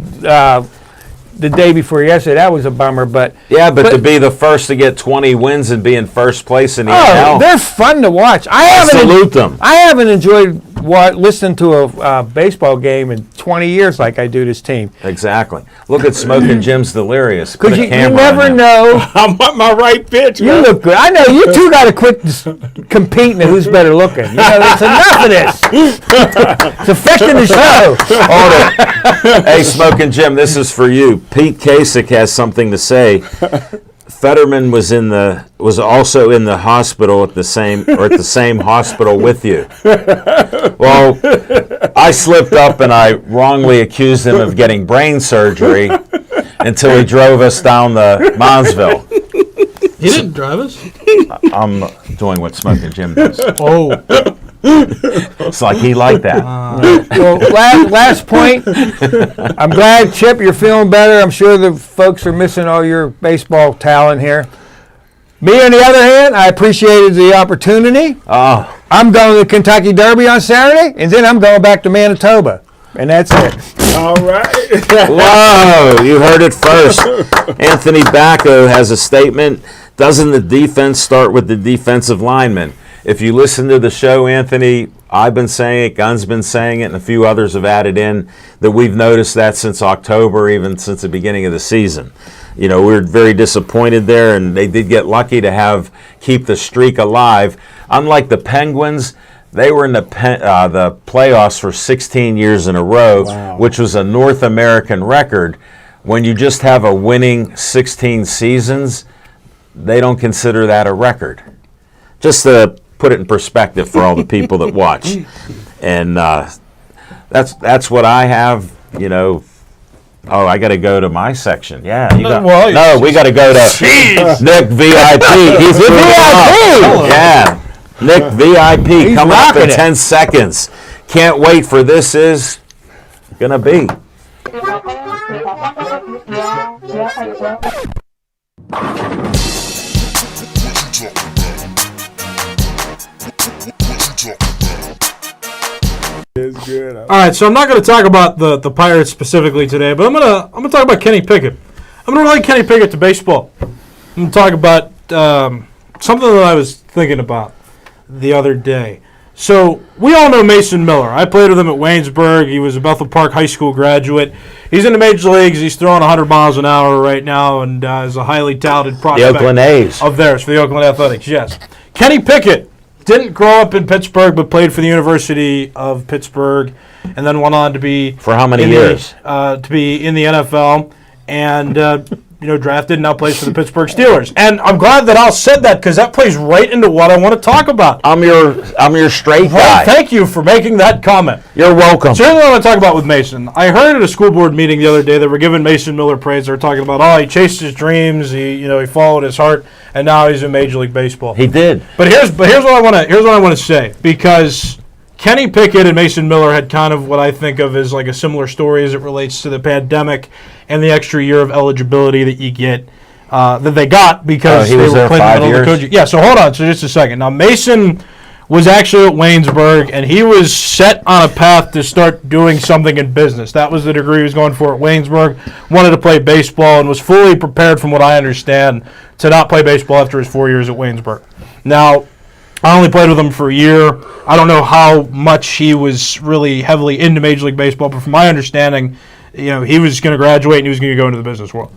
the day before yesterday. That was a bummer, but to be the first to get 20 wins and be in first place in the NL. they're fun to watch. I salute them. I haven't enjoyed listening to a baseball game in 20 years like I do this team. Exactly. Look at Smoking Jim's delirious. Put Because a you camera never on him. know. I'm on my right pitch, You man. look good. I know you two got to quit competing at who's better looking. It's enough of this. It's affecting the show. Hold it. Hey, Smoking Jim, this is for you. Pete Kasich has something to say. Fetterman was also in the hospital at the same hospital with you. Well, I slipped up and I wrongly accused him of getting brain surgery until he drove us down the Monsville. He didn't drive us. I'm doing what Smoking Jim does. Oh. It's like he liked that. Well, last point. I'm glad, Chip, you're feeling better. I'm sure the folks are missing all your baseball talent here. Me, on the other hand, I appreciated the opportunity. Oh, I'm going to the Kentucky Derby on Saturday, and then I'm going back to Manitoba. And that's it. All right. whoa, you heard it first. Anthony Bacco has a statement. Doesn't the defense start with the defensive lineman? If you listen to the show, Anthony, I've been saying it, Gunn's been saying it, and a few others have added in that we've noticed that since October, even since the beginning of the season. We were very disappointed there, and they did get lucky to keep the streak alive. Unlike the Penguins, they were in the playoffs for 16 years in a row, which was a North American record. When you just have a winning 16 seasons, they don't consider that a record. Just to put it in perspective for all the people that watch. And that's what I have, Oh, I got to go to my section. Yeah. We got to go to Nick VIP. He's a VIP. Yeah. Nick VIP coming up in 10 seconds. Can't wait for This Is Gonna Be. All right, so I'm not going to talk about the Pirates specifically today, but I'm gonna talk about Kenny Pickett. I'm going to relate Kenny Pickett to baseball. I'm going to talk about something that I was thinking about the other day. So we all know Mason Miller. I played with him at Waynesburg. He was a Bethel Park High School graduate. He's in the major leagues. He's throwing 100 miles an hour right now, and is a highly talented prospect. The Oakland A's. Of theirs, for the Oakland Athletics, yes. Kenny Pickett didn't grow up in Pittsburgh, but played for the University of Pittsburgh, and then went on to be for how many years? To be in the NFL, and drafted and now plays for the Pittsburgh Steelers. And I'm glad that Al said that, because that plays right into what I want to talk about. I'm your straight guy. Thank you for making that comment. You're welcome. So here's what I want to talk about with Mason. I heard at a school board meeting the other day that we're giving Mason Miller praise. They were talking about, he chased his dreams, he followed his heart, and now he's in Major League Baseball. He did. But here's what I want to say, because Kenny Pickett and Mason Miller had kind of what I think of as like a similar story as it relates to the pandemic and the extra year of eligibility that you get, that they got because they were playing in the middle of the coaching. Yeah, so hold on, just a second. Now, Mason was actually at Waynesburg, and he was set on a path to start doing something in business. That was the degree he was going for at Waynesburg. Wanted to play baseball and was fully prepared, from what I understand, to not play baseball after his 4 years at Waynesburg. Now, I only played with him for a year. I don't know how much he was really heavily into Major League Baseball, but from my understanding, he was going to graduate and he was going to go into the business world.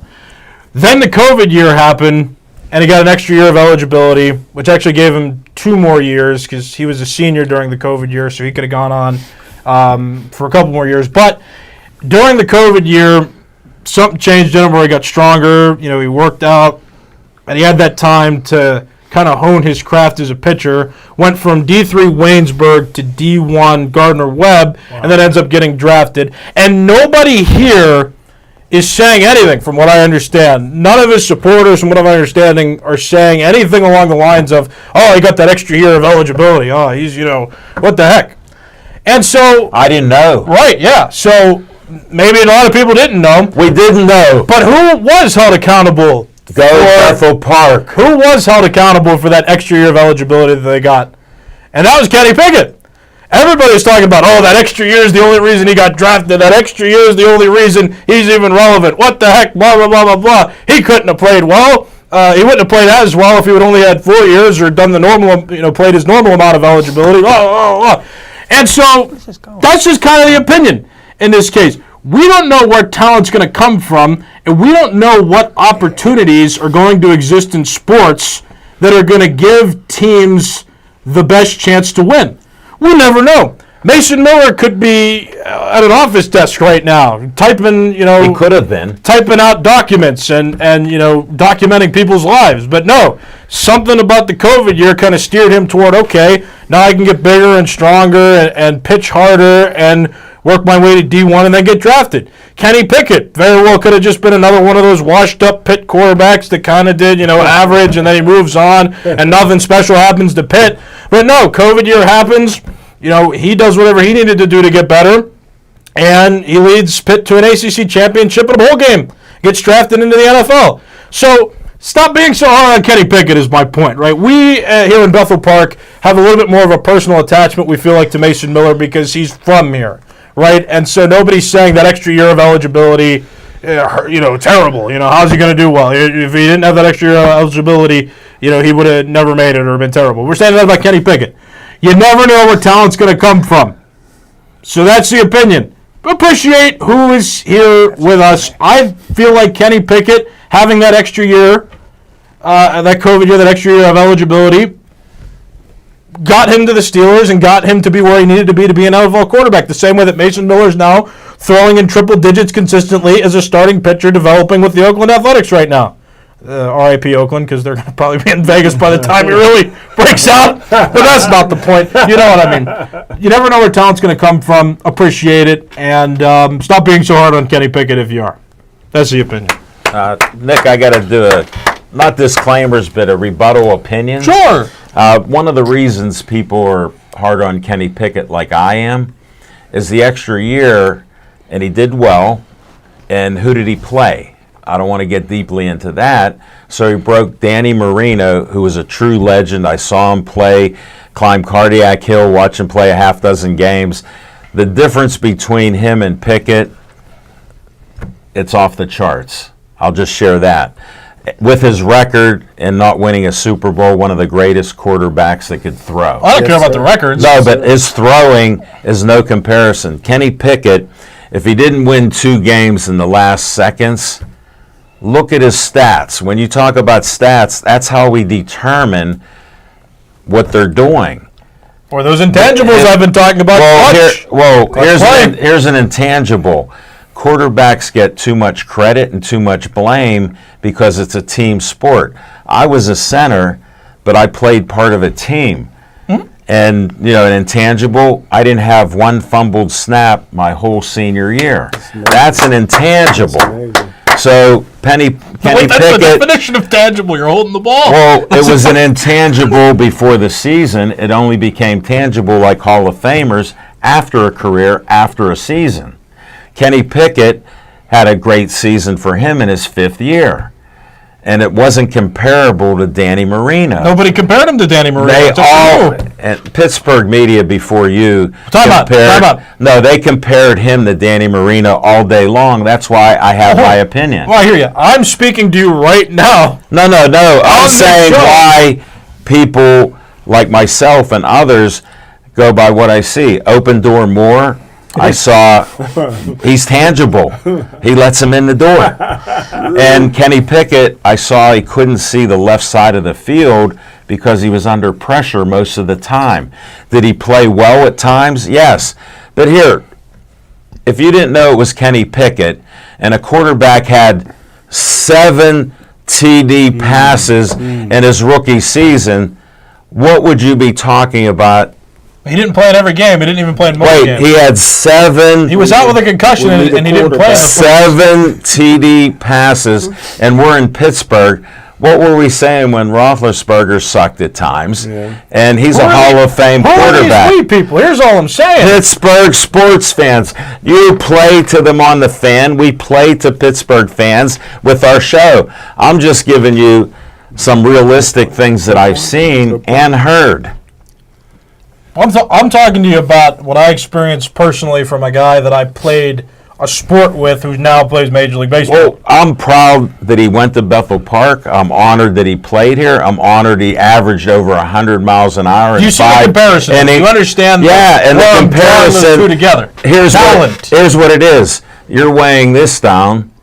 Then the COVID year happened, and he got an extra year of eligibility, which actually gave him 2 more years because he was a senior during the COVID year, so he could have gone on for a couple more years. But during the COVID year, something changed in him where he got stronger. He worked out, and he had that time to kind of hone his craft as a pitcher. Went from D3 Waynesburg to D1 Gardner-Webb, and then ends up getting drafted. And nobody here is saying anything, from what I understand. None of his supporters, from what I'm understanding, are saying anything along the lines of, he got that extra year of eligibility. He's, what the heck? And so... I didn't know. Right, yeah. So maybe a lot of people didn't know. We didn't know. But who was held accountable? Go Bethel Park. Who was held accountable for that extra year of eligibility that they got? And that was Kenny Pickett. Everybody's talking about, that extra year is the only reason he got drafted. That extra year is the only reason he's even relevant. What the heck? Blah, blah, blah, blah, blah. He couldn't have played well. He wouldn't have played as well if he would only had 4 years or done the normal, played his normal amount of eligibility. And so that's just kind of the opinion in this case. We don't know where talent's going to come from, and we don't know what opportunities are going to exist in sports that are going to give teams the best chance to win. We'll never know. Mason Miller could be at an office desk right now, typing, He could have been. Typing out documents and documenting people's lives. But no, something about the COVID year kind of steered him toward, now I can get bigger and stronger and pitch harder and work my way to D1 and then get drafted. Kenny Pickett very well could have just been another one of those washed-up Pitt quarterbacks that kind of did, average, and then he moves on and nothing special happens to Pitt. But no, COVID year happens. He does whatever he needed to do to get better, and he leads Pitt to an ACC championship and a bowl game. Gets drafted into the NFL. So stop being so hard on Kenny Pickett is my point, right? We here in Bethel Park have a little bit more of a personal attachment, we feel like, to Mason Miller because he's from here, right? And so nobody's saying that extra year of eligibility, terrible. How's he going to do well? If he didn't have that extra year of eligibility, he would have never made it or been terrible. We're saying that about Kenny Pickett. You never know where talent's going to come from. So that's the opinion. Appreciate who is here with us. I feel like Kenny Pickett, having that extra year, that COVID year, that extra year of eligibility, got him to the Steelers and got him to be where he needed to be an NFL quarterback. The same way that Mason Miller's now throwing in triple digits consistently as a starting pitcher developing with the Oakland Athletics right now. RIP Oakland, because they're going to probably be in Vegas by the time it really breaks out. But that's not the point. You know what I mean. You never know where talent's going to come from. Appreciate it. And stop being so hard on Kenny Pickett if you are. That's the opinion. Nick, I got to do not disclaimers, but a rebuttal opinion. Sure. One of the reasons people are hard on Kenny Pickett, like I am, is the extra year, and he did well. And who did he play? I don't want to get deeply into that. So he broke Danny Marino, who was a true legend. I saw him play, climb Cardiac Hill, watch him play a half dozen games. The difference between him and Pickett, it's off the charts. I'll just share that. With his record and not winning a Super Bowl, one of the greatest quarterbacks that could throw. I don't care about the records. No, but his throwing is no comparison. Kenny Pickett, if he didn't win 2 games in the last seconds, look at his stats. When you talk about stats, that's how we determine what they're doing. Or those intangibles I've been talking about. Here's an intangible. Quarterbacks get too much credit and too much blame because it's a team sport. I was a center, but I played part of a team. And, an intangible, I didn't have one fumbled snap my whole senior year. That's an intangible. So Kenny Pickett. That's the definition of tangible. You're holding the ball. Well, it was an intangible before the season. It only became tangible like Hall of Famers after a career, after a season. Kenny Pickett had a great season for him in his 5th year. And it wasn't comparable to Danny Marino. Nobody compared him to Danny Marino. They all, and Pittsburgh media before you, Time out. No, they compared him to Danny Marino all day long. That's why I have my opinion. Well, I hear you. I'm speaking to you right now. No. I'm saying why people like myself and others go by what I see. Open door more. I saw he's tangible. He lets him in the door. And Kenny Pickett, I saw he couldn't see the left side of the field because he was under pressure most of the time. Did he play well at times? Yes. But here, if you didn't know it was Kenny Pickett and a quarterback had 7 TD passes in his rookie season, what would you be talking about? He didn't play in every game. He didn't even play in most games. He had 7. He was out with a concussion and he didn't play. 7 TD passes, and we're in Pittsburgh. What were we saying when Roethlisberger sucked at times? Yeah. And he's a Hall of Fame quarterback. Who are these people? Here's all I'm saying. Pittsburgh sports fans. You play to them on the fan. We play to Pittsburgh fans with our show. I'm just giving you some realistic things that I've seen and heard. I'm talking to you about what I experienced personally from a guy that I played a sport with who now plays Major League Baseball. Well, I'm proud that he went to Bethel Park. I'm honored that he played here. I'm honored he averaged over 100 miles an hour. You see the comparison. And you understand and the comparison. Those two together. Here's what it is. You're weighing this down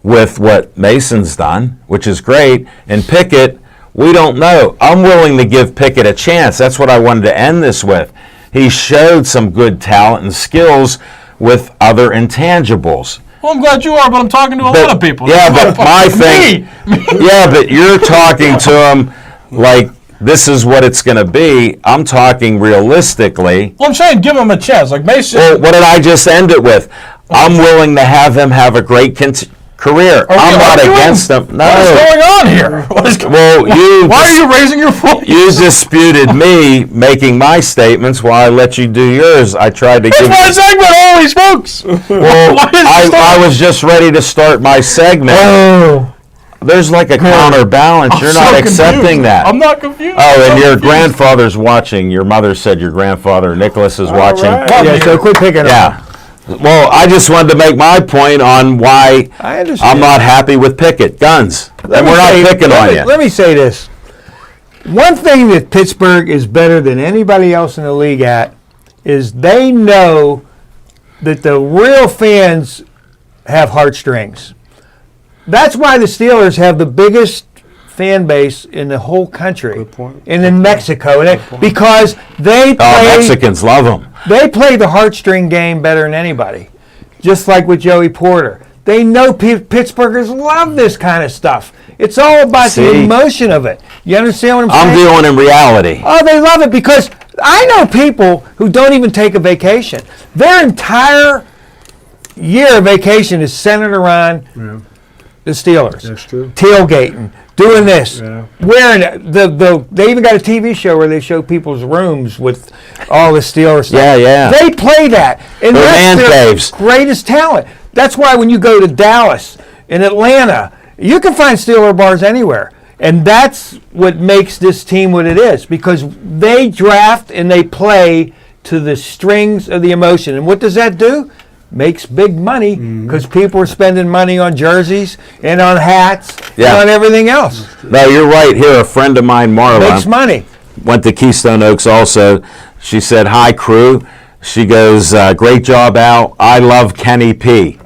with what Mason's done, which is great, and Pickett. We don't know. I'm willing to give Pickett a chance. That's what I wanted to end this with. He showed some good talent and skills with other intangibles. Well, I'm glad you are, but I'm talking to a lot of people. Yeah, but my thing. Yeah, but you're talking to him like this is what it's going to be. I'm talking realistically. Well, I'm saying give him a chance. Like Mason. Well, what did I just end it with? I'm willing to have him have a great career. I'm not against them. No. What is going on here? Why are you raising your voice? You disputed me making my statements while I let you do yours. I tried to give you... It's my segment, holy smokes! Well, I was just ready to start my segment. Oh. There's like a counterbalance. You're not accepting that. I'm not confused. Oh, and your grandfather's watching. Your mother said your grandfather, Nicholas, is watching. Right. Yeah, so quit picking on him. Well, I just wanted to make my point on why I'm not happy with Pickett. Guns. And we're not picking on you. Let me say this. One thing that Pittsburgh is better than anybody else in the league at is they know that the real fans have heartstrings. That's why the Steelers have the biggest fan base in the whole country, and in Mexico, because they play. Mexicans love them. They play the heartstring game better than anybody, just like with Joey Porter. They know Pittsburghers love this kind of stuff. It's all about the emotion of it. You understand what I'm saying? I'm dealing in reality. Oh, they love it because I know people who don't even take a vacation. Their entire year of vacation is centered around the Steelers. That's true. Tailgating, doing this, wearing it. They even got a TV show where they show people's rooms with all the Steelers stuff. Yeah. They play that. And They're man that's their caves. greatest talent. That's why when you go to Dallas and Atlanta, you can find Steeler bars anywhere. And that's what makes this team what it is, because they draft and they play to the strings of the emotion. And what does that do? Makes big money, because people are spending money on jerseys and on hats and on everything else. No, you're right. Here, a friend of mine, Marla, Makes money. went to Keystone Oaks also. She said, "Hi, crew." She goes, "Great job, Al. I love Kenny P."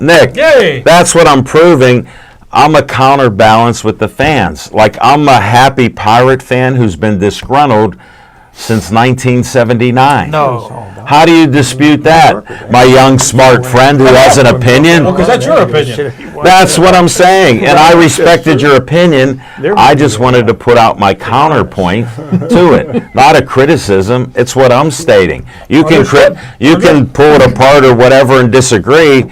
Nick, Yay. that's what I'm proving. I'm a counterbalance with the fans. Like, I'm a happy Pirate fan who's been disgruntled since 1979. No. How do you dispute that, my young, smart friend who has an opinion? Because that's your opinion. That's what I'm saying, and I respected your opinion. I just wanted to put out my counterpoint to it, not a criticism. It's what I'm stating. You can pull it apart or whatever and disagree.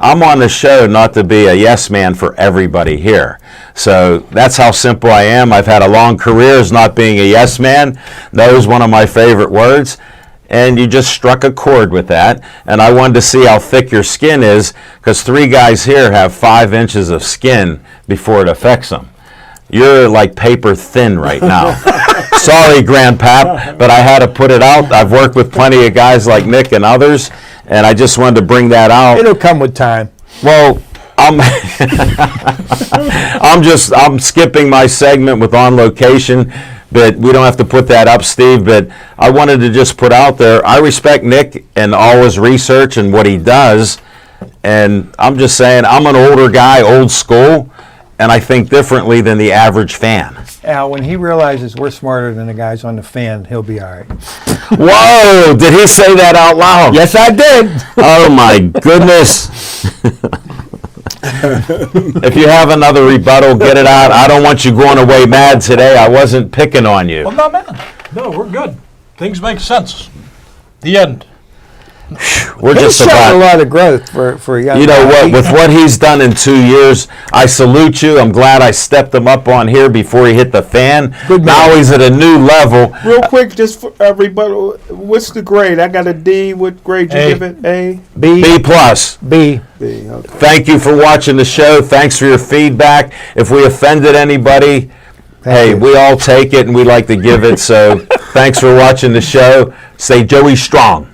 I'm on the show not to be a yes man for everybody here. So that's how simple I am. I've had a long career as not being a yes man. That was one of my favorite words. And you just struck a chord with that. And I wanted to see how thick your skin is, because 3 guys here have 5 inches of skin before it affects them. You're like paper thin right now. Sorry, Grandpap, but I had to put it out. I've worked with plenty of guys like Nick and others, and I just wanted to bring that out. It'll come with time. Well, I'm I'm skipping my segment with On Location, but we don't have to put that up, Steve. But I wanted to just put out there, I respect Nick and all his research and what he does, and I'm just saying, I'm an older guy, old school, and I think differently than the average fan. Al, when he realizes we're smarter than the guys on the fan, he'll be all right. Whoa, did he say that out loud? Yes, I did. Oh my goodness. If you have another rebuttal, get it out. I don't want you going away mad today. I wasn't picking on you. I'm not mad. No, we're good. Things make sense. The end. We're He's just shown about. a lot of growth for a young You know guy. what? With what he's done in 2 years, I salute you. I'm glad I stepped him up on here before he hit the fan. Good man. Now he's at a new level. Real quick, just for rebuttal, what's the grade? I got a D. What grade you A. give it? A? B plus. B. B. Okay. Thank you for watching the show. Thanks for your feedback. If we offended anybody, hey, we all take it and we like to give it. So thanks for watching the show. Stay Joey strong.